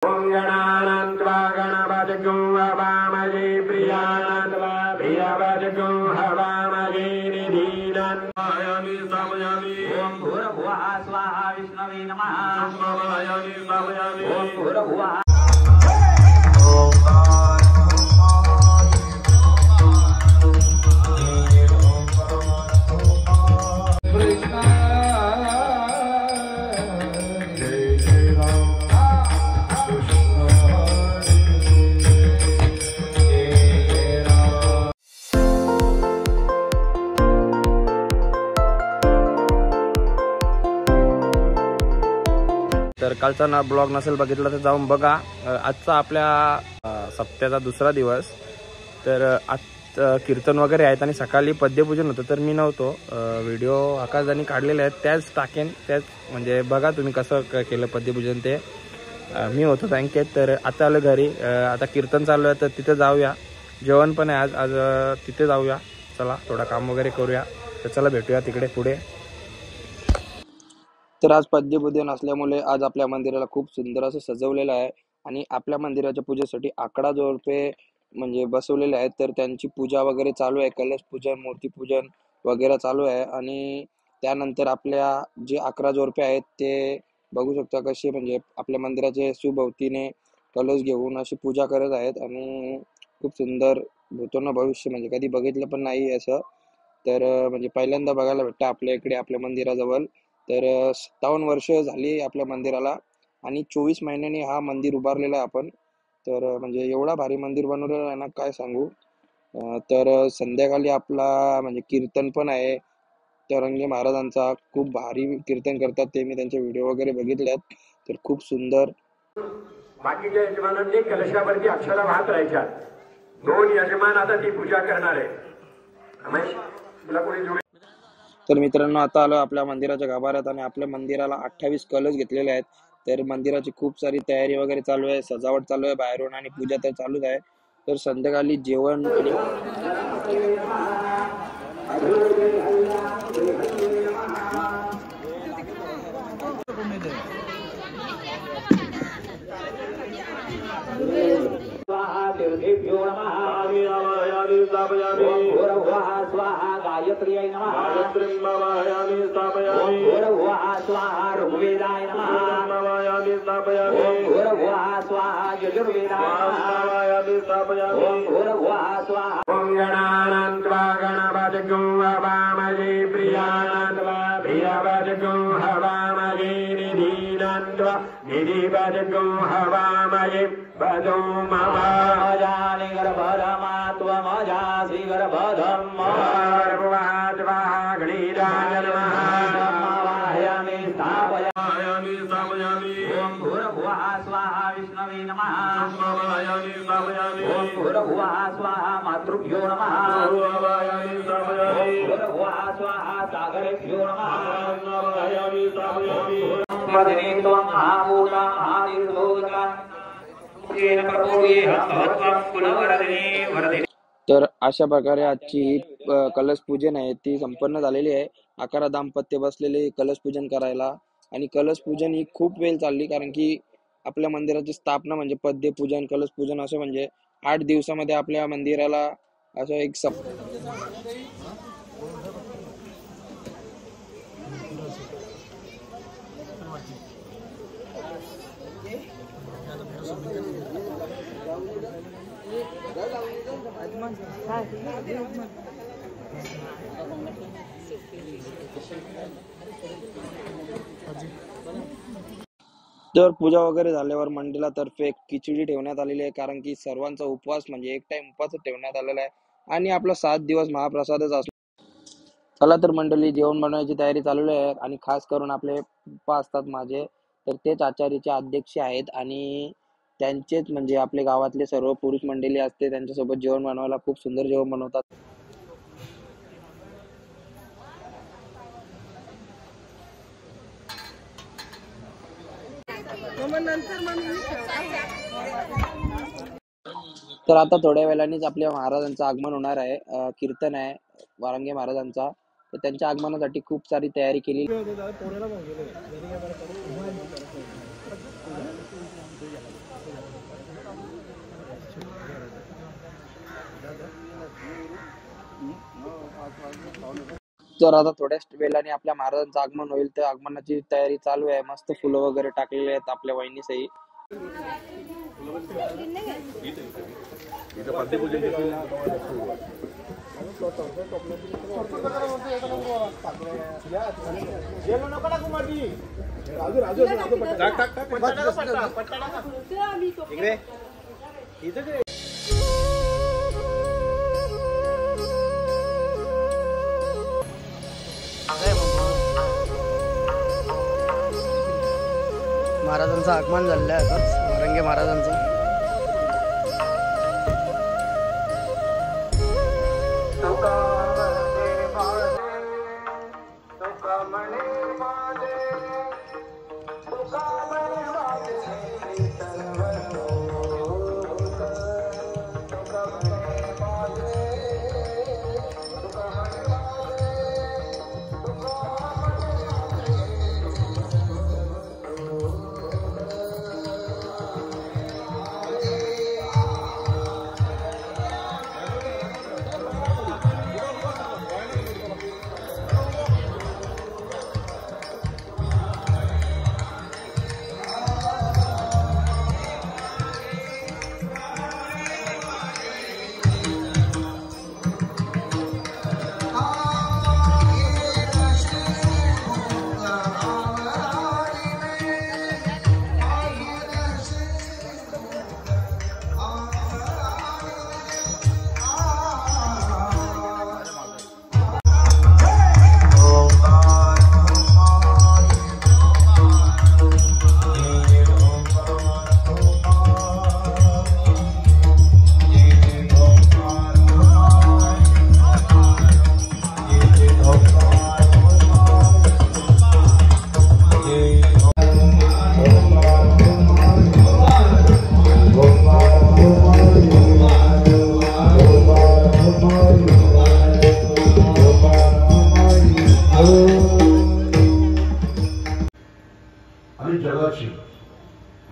ओम गणानन्त्वा गणपतिगुं हवामहे प्रियानन्त्वा प्रियपतिगुं हवामहे निधीनन्त्वायामि समयामि। ओम भूर्भुवः स्वाहा विष्णवे नमः। समयामि समयामि। ओम भूर्भुवः तर कालचा ना ब्लॉग नसेल बघितला तर जाऊन बघा। आजचा आपल्या सप्त्याचा दुसरा दिवस, तर आज कीर्तन वगैरे आहेत आणि सकाळी पद्यपूजन होतं, तर मी नव्हतो। व्हिडिओ आकाशदानी काढलेले आहेत, त्याच टाकेन, त्याच म्हणजे बघा तुम्ही कसं केलं पद्यपूजन ते। मी होतो बँकेत, तर आता आलो घरी। आता कीर्तन चालू आहे तर तिथे जाऊया, जेवण पण आहे आज तिथे जाऊया। चला थोडा काम वगैरे करूया, तर चला भेटूया तिकडे पुढे। तर आज पद्यपूजन असल्यामुळे आज आपल्या मंदिराला खूप सुंदर असं सजवलेलं आहे आणि आपल्या मंदिराच्या पूजेसाठी 11 जोडपे म्हणजे बसवलेले आहेत, तर त्यांची पूजा वगैरे चालू आहे। कलश पूजन, मूर्ती पूजन वगैरे चालू आहे आणि त्यानंतर आपल्या जे 11 जोडपे आहेत ते बघू शकता कसे म्हणजे आपल्या मंदिराचे सुभोवतीने कलश घेऊन अशी पूजा करत आहेत आणि खूप सुंदर भूतोन भविष्य म्हणजे कधी बघितलं पण नाही असं। तर म्हणजे पहिल्यांदा बघायला भेटतं आपल्या इकडे आपल्या मंदिराजवळ। तर 57 वर्ष झाली आपल्या मंदिराला आणि 24 महिन्यांनी हा मंदिर उभारलेला आहे आपण। तर म्हणजे एवढा भारी मंदिर बनवलेलं आहे ना, काय सांगू। तर संध्याकाळी आपला म्हणजे कीर्तन पण आहे। तरंगे महाराजांचा खूप भारी कीर्तन करतात ते, मी त्यांचे व्हिडिओ वगैरे बघितलेत, तर खूप सुंदर। बाकीच्या यजमानांनी कलशावरती अक्षरा वाहत राहायच्या। 2 यजमान आता ती पूजा करणार आहे। रमेश तुला कोणी जोडी। तर मित्रांनो आता आलो आपल्या मंदिराच्या गाभाऱ्यात आणि आपल्या मंदिराला 28 कलश घेतलेले आहेत। तर मंदिराची खूप सारी तयारी वगैरे चालू आहे, सजावट चालू आहे बाहेरून आणि पूजा तर चालूच आहे। तर संध्याकाळी जेवण आणि स्वाहा गायत्र्यै नमः। गायत्रीं नमामि स्थापयामि। भूर्भुवः स्वाहा ऋग्वेदाय नमः। नमामि स्थापयामि। भूर्भुवः स्वाहा यजुर्वेदाय नमामि स्थापयामि। भूर्भुवः स्वाहा। ओम गणानन्त्वा गणपतिगुं हवामहे प्रियानन्त्वा प्रियपतिगुं हवामहे निधीनन्त्वा निधिपतिगुं हवामहे वदो मम। जानि गर्भधमात्वमजासि गर्भधम्। गणीराय नमः। नमामि स्थापयामि स्थापयामि। ओम भूर्भुवः स्वाहा विष्णवे नमः। समयामि समयामि। ओम भूर्भुवः स्वाहा मातृभ्यो नमः। समयामि समयामि। भूर्भुवः स्वाहा सागरेभ्यो नमः। समयामि समयामि। मदिने त्वं महाभूता महातीर्थोदका येन प्रभुयेहं भवत्वं कुलवर्धिनी वर्धिनी। तर अशा प्रकारे आजची ही कलश पूजन आहे ती संपन्न झालेली आहे। 11 दाम्पत्य बसलेले कलश पूजन करायला आणि कलश पूजन ही खूप वेळ चालली, कारण की आपल्या मंदिराची स्थापना म्हणजे पद्य पूजन कलश पूजन असं म्हणजे 8 दिवसामध्ये आपल्या मंदिराला असं एक तर पूजा वगैरे झाल्यावर मंडळातर्फे खिचडी ठेवण्यात आलेली आहे, कारण की सर्वांचा उपवास म्हणजे एक टाइम उपवास ठेवण्यात आलेला आहे आणि आपला 7 दिवस महाप्रसादच असतो। चला तर मंडळी जेवण बनवायची तयारी चालू आहे आणि खास करून आपले पप्पा असतात माझे, तर तेच आचार्याचे अध्यक्ष आहेत आणि त्यांचेच म्हणजे आपले गावातले सर्व पुरुष मंडळी असते त्यांच्यासोबत जेवण बनवायला खूप सुंदर जेवण बनवतात। तर आता थोड्या वेळानेच आपल्या महाराजांचं आगमन होणार आहे। कीर्तन आहे वारंगे महाराजांचा, तर त्यांच्या आगमनासाठी खूप सारी तयारी केली। तर आता थोड्याच वेळाने आपल्या महाराजांचं आगमन होईल. तर आगमनाची तयारी चालू आहे. मस्त फुलं वगैरे टाकलेली आहेत आपल्या वहिनीसही. महाराजांचं आगमन झालेलं आहे आताच, औरंगे महाराजांचं.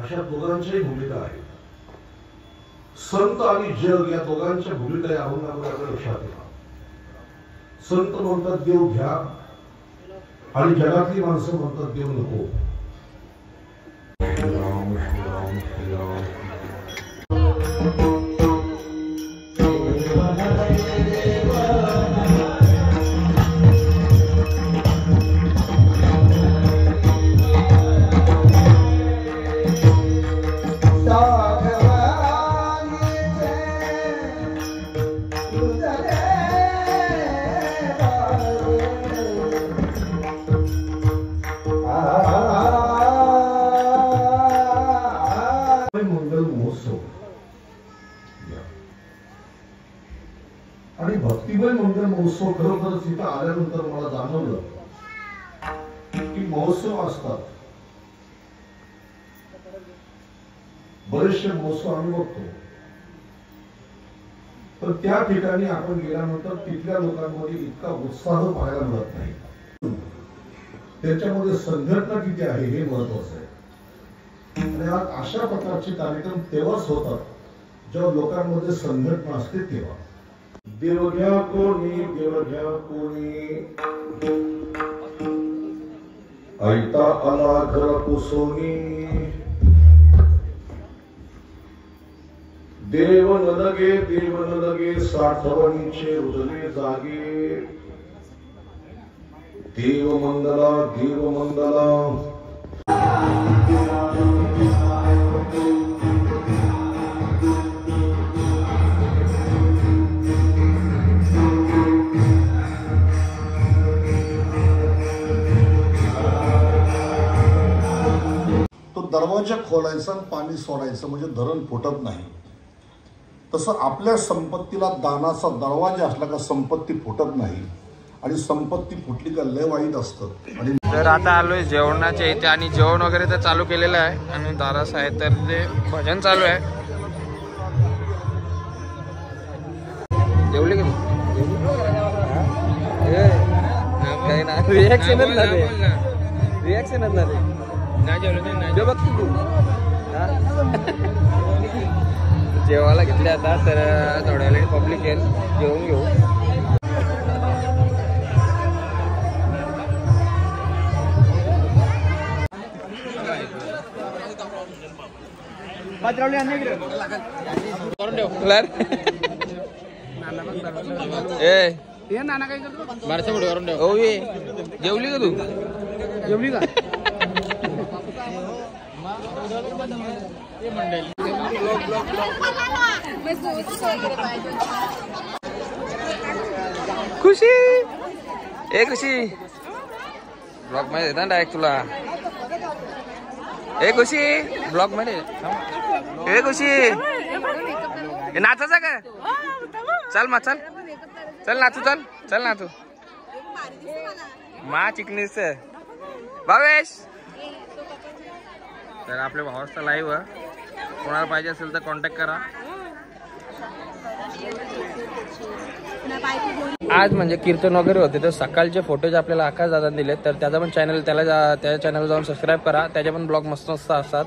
अशा दोघांच्याही भूमिका आहेत. संत आणि जग या दोघांच्या भूमिका या अभंगामध्ये लक्षात येतात. संत म्हणतात देव घ्या आणि जगातली माणसं म्हणतात देव नको. आणि भक्तिमय मंगल महोत्सव खरोखरच इथं आल्यानंतर मला जाणवलं की महोत्सव असतात, बरेचसे महोत्सव आम्ही बघतो, पण त्या ठिकाणी आपण गेल्यानंतर तिथल्या लोकांमध्ये इतका उत्साह पाहायला मिळत नाही. त्याच्यामध्ये संघटना किती आहे हे महत्वाचं आहे. आणि आज अशा प्रकारचे कार्यक्रम तेव्हाच होतात जेव्हा लोकांमध्ये संघटना असते तेव्हा. देव घ्या कोणी, देव घ्या कोणी, ऐता आला घर पुसोनी, देव न लगे साठवणीचे रुजले जागे. देव मंगला, देव मंगला. दरवाजा खोलायचा आणि पाणी सोडायचं म्हणजे धरण फुटत नाही. तसं आपल्या संपत्तीला दानाचा दरवाजा असला का संपत्ती फुटत नाही आणि संपत्ती फुटली का लय वाईट असतं. आणि तर आता आलोय जेवणाच्या इथे आणि जेवण वगैरे तर चालू केलेलं आहे आणि दारास आहे तर ते भजन चालू आहे. जेवले की रिॲक्शनच झाले. जेवायला घेतले आता तर थोड्या वेळाने पब्लिक येईल, जेवून घेऊ. जेवली का तू? जेवली का? खुशी एक खुशी ब्लॉग मध्ये येतात डायरेक्ट तुला. ए खुशी ब्लॉग मध्ये ए खुशी नाचायचा का? चल मा चल चल नाचू चल चल नाचू मा चिकनीस भावेश. तर आपल्या भावाचा लाईव्ह कोणाला पाहिजे असेल तर कॉन्टॅक्ट करा. आज म्हणजे कीर्तन वगैरे होते तर सकाळचे फोटोज आपल्याला आकाश दादा दिले तर त्याचा पण चॅनल त्या चॅनल जाऊन सबस्क्राईब करा. त्याचे पण ब्लॉग मस्त मस्त असतात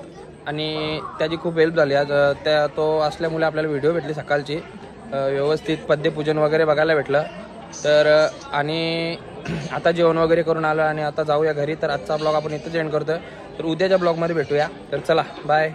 आणि त्याची खूप हेल्प झाली. आज तो असल्यामुळे आपल्याला व्हिडिओ भेटली सकाळची व्यवस्थित पद्यपूजन वगैरे बघायला भेटलं. तर आणि आता जेवण वगैरे करून आलो आणि आता जाऊया घरी. तर आजचा ब्लॉग आपण इथंच एंड करतोय. तर उद्याच्या ब्लॉगमध्ये भेटूया. तर चला बाय.